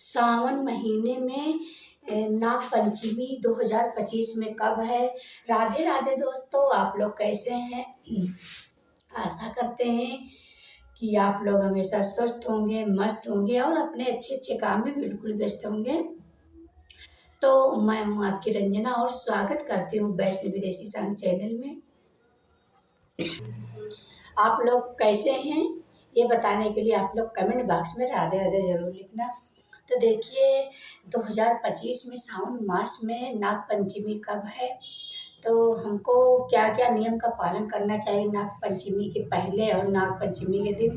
सावन महीने में नाग पंचमी 2025 में कब है। राधे राधे दोस्तों, आप लोग कैसे हैं? आशा करते हैं कि आप लोग हमेशा स्वस्थ होंगे, मस्त होंगे और अपने अच्छे अच्छे काम में बिल्कुल व्यस्त होंगे। तो मैं हूं आपकी रंजना और स्वागत करती हूं वैष्णवी विदेशी संग चैनल में। आप लोग कैसे हैं ये बताने के लिए आप लोग कमेंट बॉक्स में राधे राधे जरूर लिखना। तो देखिए, 2025 में सावन मास में नाग पंचमी कब है, तो हमको क्या क्या नियम का पालन करना चाहिए नाग पंचमी के पहले और नाग पंचमी के दिन,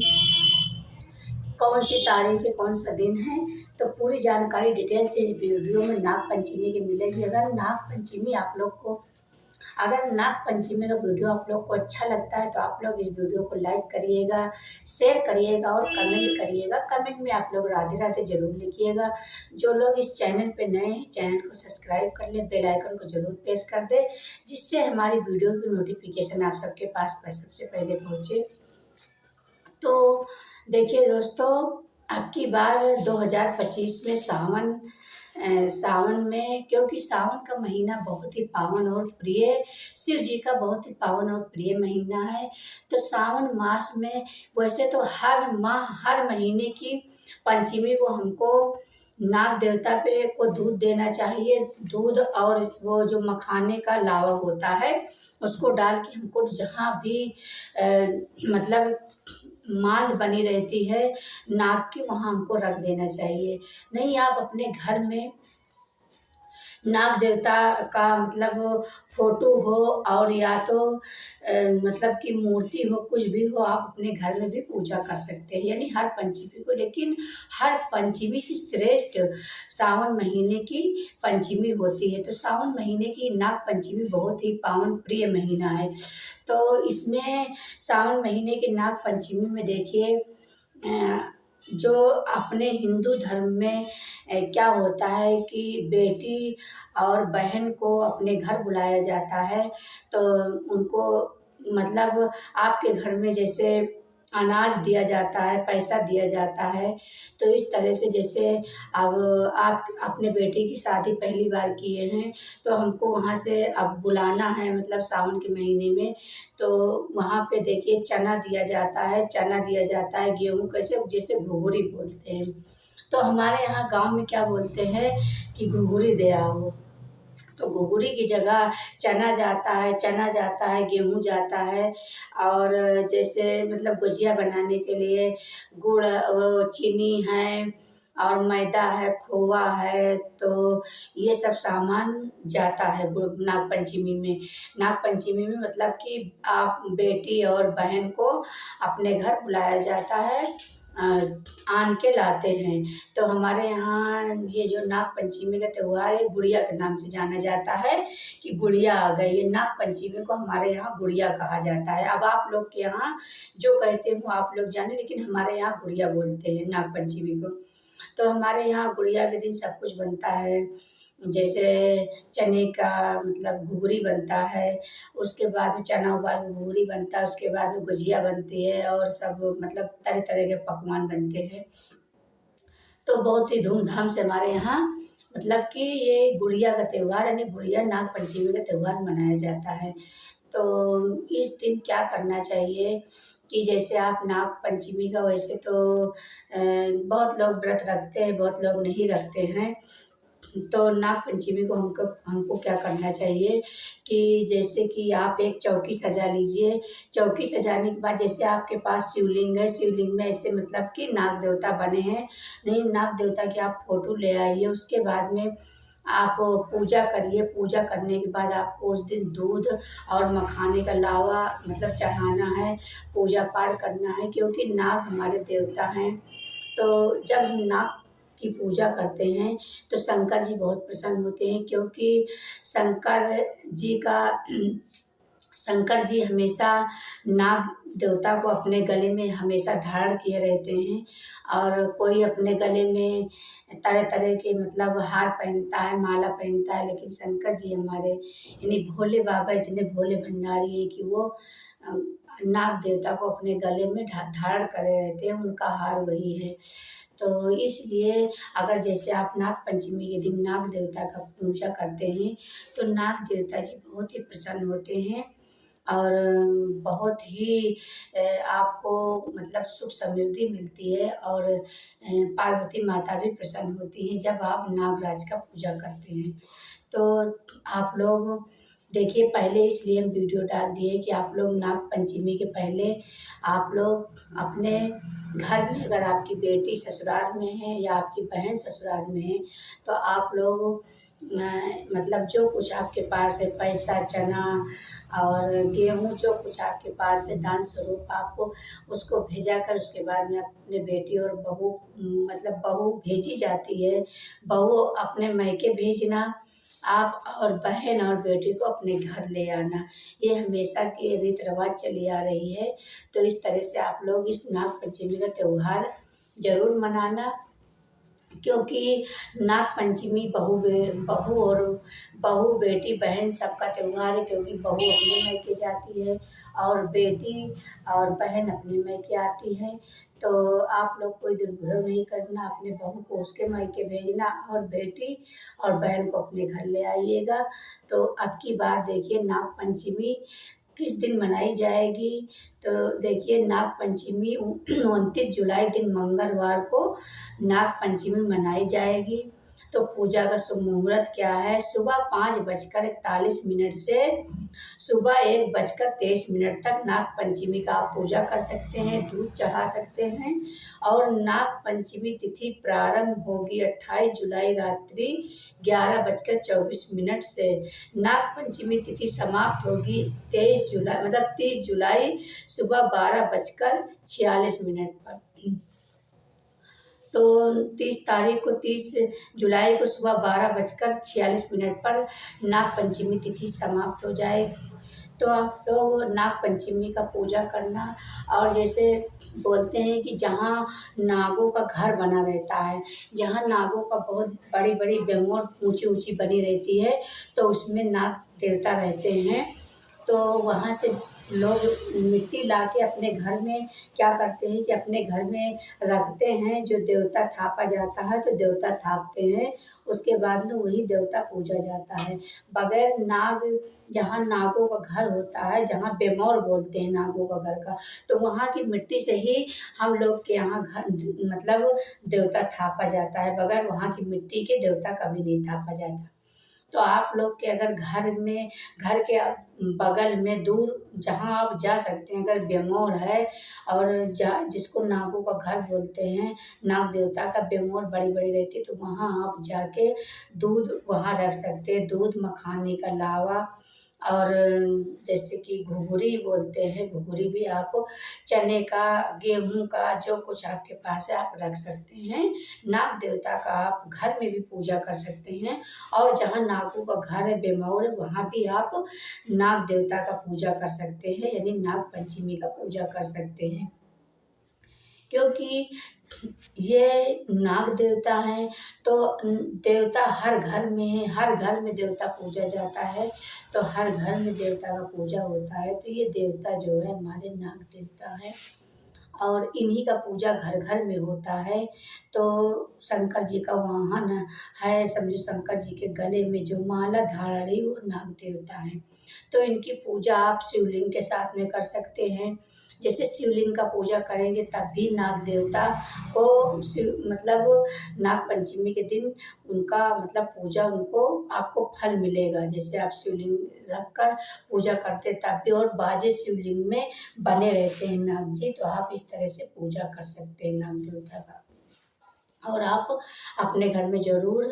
कौन सी तारीख है, कौन सा दिन है। तो पूरी जानकारी डिटेल से इस वीडियो में नाग पंचमी की मिलेगी। अगर नाग पंचमी का वीडियो आप लोग को अच्छा लगता है तो आप लोग इस वीडियो को लाइक करिएगा, शेयर करिएगा और कमेंट करिएगा। कमेंट में आप लोग राधे राधे जरूर लिखिएगा। जो लोग इस चैनल पे नए हैं, चैनल को सब्सक्राइब कर ले, बेल आइकन को जरूर प्रेस कर दे, जिससे हमारी वीडियो की नोटिफिकेशन आप सबके पास सबसे पहले पहुँचे। तो देखिए दोस्तों, अब की बार 2025 में सावन में, क्योंकि सावन का महीना बहुत ही पावन और प्रिय, शिव जी का बहुत ही पावन और प्रिय महीना है। तो सावन मास में वैसे तो हर माह हर महीने की पंचमी को हमको नाग देवता पे को दूध देना चाहिए। दूध और वो जो मखाने का लावा होता है उसको डाल के हमको जहाँ भी मतलब मांद बनी रहती है नाग की, वहाँ हमको रख देना चाहिए। नहीं, आप अपने घर में नाग देवता का मतलब फोटो हो और या तो मतलब कि मूर्ति हो, कुछ भी हो, आप अपने घर में भी पूजा कर सकते हैं, यानी हर पंचमी को। लेकिन हर पंचमी से श्रेष्ठ सावन महीने की पंचमी होती है। तो सावन महीने की नाग पंचमी बहुत ही पावन प्रिय महीना है। तो इसमें सावन महीने की नाग पंचमी में देखिए, जो अपने हिंदू धर्म में क्या होता है कि बेटी और बहन को अपने घर बुलाया जाता है। तो उनको मतलब आपके घर में जैसे अनाज दिया जाता है, पैसा दिया जाता है, तो इस तरह से जैसे अब आप अपने बेटी की शादी पहली बार किए हैं तो हमको वहाँ से अब बुलाना है, मतलब सावन के महीने में। तो वहाँ पे देखिए चना दिया जाता है, गेहूँ कैसे जैसे घुघुरी बोलते हैं। तो हमारे यहाँ गांव में क्या बोलते हैं कि घुघुरी दे आओ। तो घुघुरी की जगह चना जाता है, गेहूँ जाता है। और जैसे मतलब गुजिया बनाने के लिए गुड़, चीनी है और मैदा है, खोआ है, तो ये सब सामान जाता है नाग पंचमी में। नाग पंचमी में मतलब कि आप बेटी और बहन को अपने घर बुलाया जाता है, आन के लाते हैं। तो हमारे यहाँ ये जो नाग पंचमी का त्यौहार है गुड़िया के नाम से जाना जाता है कि गुड़िया आ गई है। नाग पंचमी को हमारे यहाँ गुड़िया कहा जाता है। अब आप लोग के यहाँ जो कहते हो आप लोग जाने, लेकिन हमारे यहाँ गुड़िया बोलते हैं नाग पंचमी को। तो हमारे यहाँ गुड़िया के दिन सब कुछ बनता है, जैसे चने का मतलब घुघरी बनता है, उसके बाद में चना उबाल के घुघरी बनता है, उसके बाद में गुजिया बनती है और सब मतलब तरह तरह के पकवान बनते हैं। तो बहुत ही धूमधाम से हमारे यहाँ मतलब कि ये गुड़िया का त्यौहार यानी गुड़िया नाग पंचमी का त्यौहार मनाया जाता है। तो इस दिन क्या करना चाहिए कि जैसे आप नाग पंचमी का, वैसे तो बहुत लोग व्रत रखते हैं, बहुत लोग नहीं रखते हैं। तो नाग पंचमी को हमको हमको क्या करना चाहिए कि जैसे कि आप एक चौकी सजा लीजिए। चौकी सजाने के बाद जैसे आपके पास शिवलिंग है, शिवलिंग में ऐसे मतलब कि नाग देवता बने हैं, नहीं, नाग देवता की आप फोटो ले आइए। उसके बाद में आप पूजा करिए। पूजा करने के बाद आपको उस दिन दूध और मखाने का लावा मतलब चढ़ाना है, पूजा पाठ करना है, क्योंकि नाग हमारे देवता हैं। तो जब हम नाग की पूजा करते हैं तो शंकर जी बहुत प्रसन्न होते हैं, क्योंकि जी का शंकर जी हमेशा नाग देवता को अपने गले में हमेशा धारण किए रहते हैं। और कोई अपने गले में तरह तरह के मतलब हार पहनता है, माला पहनता है, लेकिन शंकर जी हमारे यानी भोले बाबा इतने भोले भंडारी हैं कि वो नाग देवता को अपने गले में धारण करे रहते हैं, उनका हार वही है। तो इसलिए अगर जैसे आप नाग पंचमी के दिन नाग देवता का पूजा करते हैं तो नाग देवता जी बहुत ही प्रसन्न होते हैं और बहुत ही आपको मतलब सुख समृद्धि मिलती है और पार्वती माता भी प्रसन्न होती हैं जब आप नागराज का पूजा करते हैं। तो आप लोग देखिए, पहले इसलिए हम वीडियो डाल दिए कि आप लोग नाग पंचमी के पहले आप लोग अपने घर में, अगर आपकी बेटी ससुराल में है या आपकी बहन ससुराल में है, तो आप लोग मतलब जो कुछ आपके पास है, पैसा, चना और गेहूँ, जो कुछ आपके पास है दान स्वरूप आपको उसको भेजा कर उसके बाद में अपने बेटी और बहू, मतलब बहू भेजी जाती है, बहू अपने मायके भेजना, आप और बहन और बेटी को अपने घर ले आना। ये हमेशा की रीत रिवाज चली आ रही है। तो इस तरह से आप लोग इस नाग पंचमी का त्योहार ज़रूर मनाना, क्योंकि नाग पंचमी बहू बेटी बहन सबका त्योहार है, क्योंकि बहू अपने मायके जाती है और बेटी और बहन अपने मायके आती है। तो आप लोग कोई दुर्भाव नहीं करना, अपने बहू को उसके मायके भेजना और बेटी और बहन को अपने घर ले आइएगा। तो अब की बार देखिए नाग पंचमी किस दिन मनाई जाएगी। तो देखिए नाग पंचमी 29 जुलाई दिन मंगलवार को नाग पंचमी मनाई जाएगी। तो पूजा का शुभ मुहूर्त क्या है, सुबह 5:41 से सुबह 1:23 तक नाग पंचमी का आप पूजा कर सकते हैं, दूध चढ़ा सकते हैं। और नाग पंचमी तिथि प्रारंभ होगी 28 जुलाई रात्रि 11:24 से। नाग पंचमी तिथि समाप्त होगी 23 जुलाई मतलब 30 जुलाई सुबह 12:46 पर। तो 30 जुलाई को सुबह 12:46 पर नाग पंचमी तिथि समाप्त हो जाएगी। तो आप लोग नाग पंचमी का पूजा करना। और जैसे बोलते हैं कि जहाँ नागों का घर बना रहता है, जहाँ नागों का बहुत बड़ी बड़ी बेंगोर ऊंची ऊंची बनी रहती है, तो उसमें नाग देवता रहते हैं। तो वहाँ से लोग मिट्टी ला के अपने घर में क्या करते हैं कि अपने घर में रखते हैं। जो देवता थापा जाता है तो देवता थापते हैं, उसके बाद में वही देवता पूजा जाता है। बगैर नाग, जहाँ नागों का घर होता है, जहाँ बेमौर बोलते हैं नागों का घर का, तो वहाँ की मिट्टी से ही हम लोग के यहाँ घर मतलब देवता थापा जाता है। बगैर वहाँ की मिट्टी के देवता कभी नहीं थापा जाता। तो आप लोग के अगर घर के बगल में दूर जहाँ आप जा सकते हैं, अगर बेमौर है और जिसको नागों का घर बोलते हैं, नाग देवता का बेमौर बड़ी बड़ी रहती है, तो वहाँ आप जाके दूध वहाँ रख सकते हैं, दूध मखाने का लावा। और जैसे कि घुघरी बोलते हैं, घुघरी भी आप चने का, गेहूं का, जो कुछ आपके पास है आप रख सकते हैं। नाग देवता का आप घर में भी पूजा कर सकते हैं। और जहाँ नागों का घर है, बेमौर है, वहाँ भी आप नाग देवता का पूजा कर सकते हैं, यानी नाग पंचमी का पूजा कर सकते हैं। क्योंकि ये नाग देवता हैं, तो देवता हर घर में है, हर घर में देवता पूजा जाता है, तो हर घर में देवता का पूजा होता है। तो ये देवता जो है हमारे नाग देवता हैं और इन्हीं का पूजा घर घर में होता है। तो शंकर जी का वाहन है, समझो शंकर जी के गले में जो माला धारण वो नाग देवता है। तो इनकी पूजा आप शिवलिंग के साथ में कर सकते हैं। जैसे शिवलिंग का पूजा करेंगे तब भी नाग देवता को मतलब नाग पंचमी के दिन उनका मतलब पूजा उनको आपको फल मिलेगा। जैसे आप शिवलिंग रख कर पूजा करते तब भी, और बाजे शिवलिंग में बने रहते हैं नाग जी, तो आप इस तरह से पूजा कर सकते हैं नाग देवता का। और आप अपने घर में ज़रूर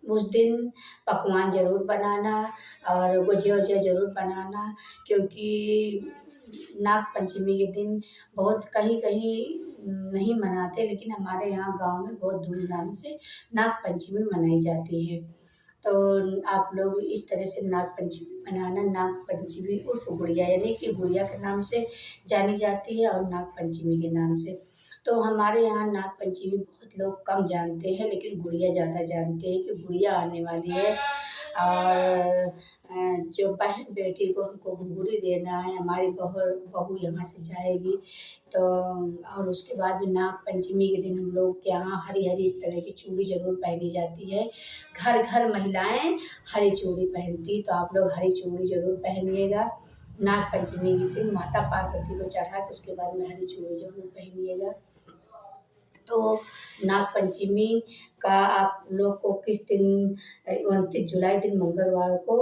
उस दिन पकवान ज़रूर बनाना और गुजिया वुजिया ज़रूर बनाना, क्योंकि नाग पंचमी के दिन बहुत कहीं कहीं नहीं मनाते, लेकिन हमारे यहाँ गांव में बहुत धूमधाम से नाग पंचमी मनाई जाती है। तो आप लोग इस तरह से नाग पंचमी मनाना। नाग पंचमी उर्फ गुड़िया, यानी कि गुड़िया के नाम से जानी जाती है और नाग पंचमी के नाम से। तो हमारे यहाँ नाग पंचमी बहुत लोग कम जानते हैं, लेकिन गुड़िया ज़्यादा जानते हैं कि गुड़िया आने वाली है। और जो बहन बेटी को हमको घुंघरू देना है, हमारी बहू यहाँ से जाएगी। तो और उसके बाद में नाग पंचमी के दिन हम लोग के यहाँ हरी हरी इस तरह की चूड़ी ज़रूर पहनी जाती है। घर घर महिलाएं हरी चूड़ी पहनती, तो आप लोग हरी चूड़ी ज़रूर पहनिएगा। नाग पंचमी के दिन माता पार्वती को चढ़ा के उसके बाद में हरी चूड़ी ज़रूर पहनिएगा। तो नाग पंचमी का आप लोग को किस दिन, 29 जुलाई दिन मंगलवार को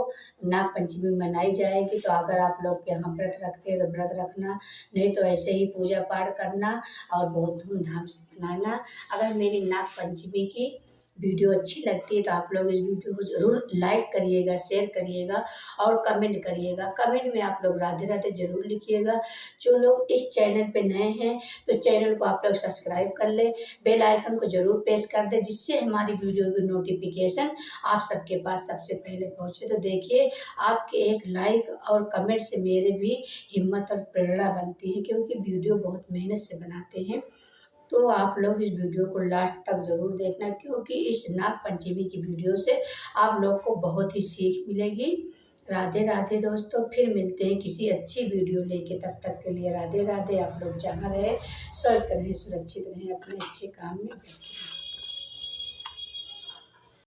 नाग पंचमी मनाई जाएगी। तो अगर आप लोग यहाँ व्रत रखते हैं तो व्रत रखना, नहीं तो ऐसे ही पूजा पाठ करना और बहुत धूमधाम से मनाना। अगर मेरी नाग पंचमी की वीडियो अच्छी लगती है तो आप लोग इस वीडियो को ज़रूर लाइक करिएगा, शेयर करिएगा और कमेंट करिएगा। कमेंट में आप लोग राधे राधे ज़रूर लिखिएगा। जो लोग इस चैनल पे नए हैं तो चैनल को आप लोग सब्सक्राइब कर ले, बेल आइकन को ज़रूर प्रेस कर दे, जिससे हमारी वीडियो की नोटिफिकेशन आप सबके पास सबसे पहले पहुँचे। तो देखिए, आपके एक लाइक और कमेंट से मेरे भी हिम्मत और प्रेरणा बनती है, क्योंकि वीडियो बहुत मेहनत से बनाते हैं। तो आप लोग इस वीडियो को लास्ट तक ज़रूर देखना, क्योंकि इस नाग पंचमी की वीडियो से आप लोग को बहुत ही सीख मिलेगी। राधे राधे दोस्तों, फिर मिलते हैं किसी अच्छी वीडियो लेके, तब तक के लिए राधे राधे। आप लोग जहाँ रहे स्वस्थ रहें, सुरक्षित रहें, अपने अच्छे काम में व्यस्त रहें।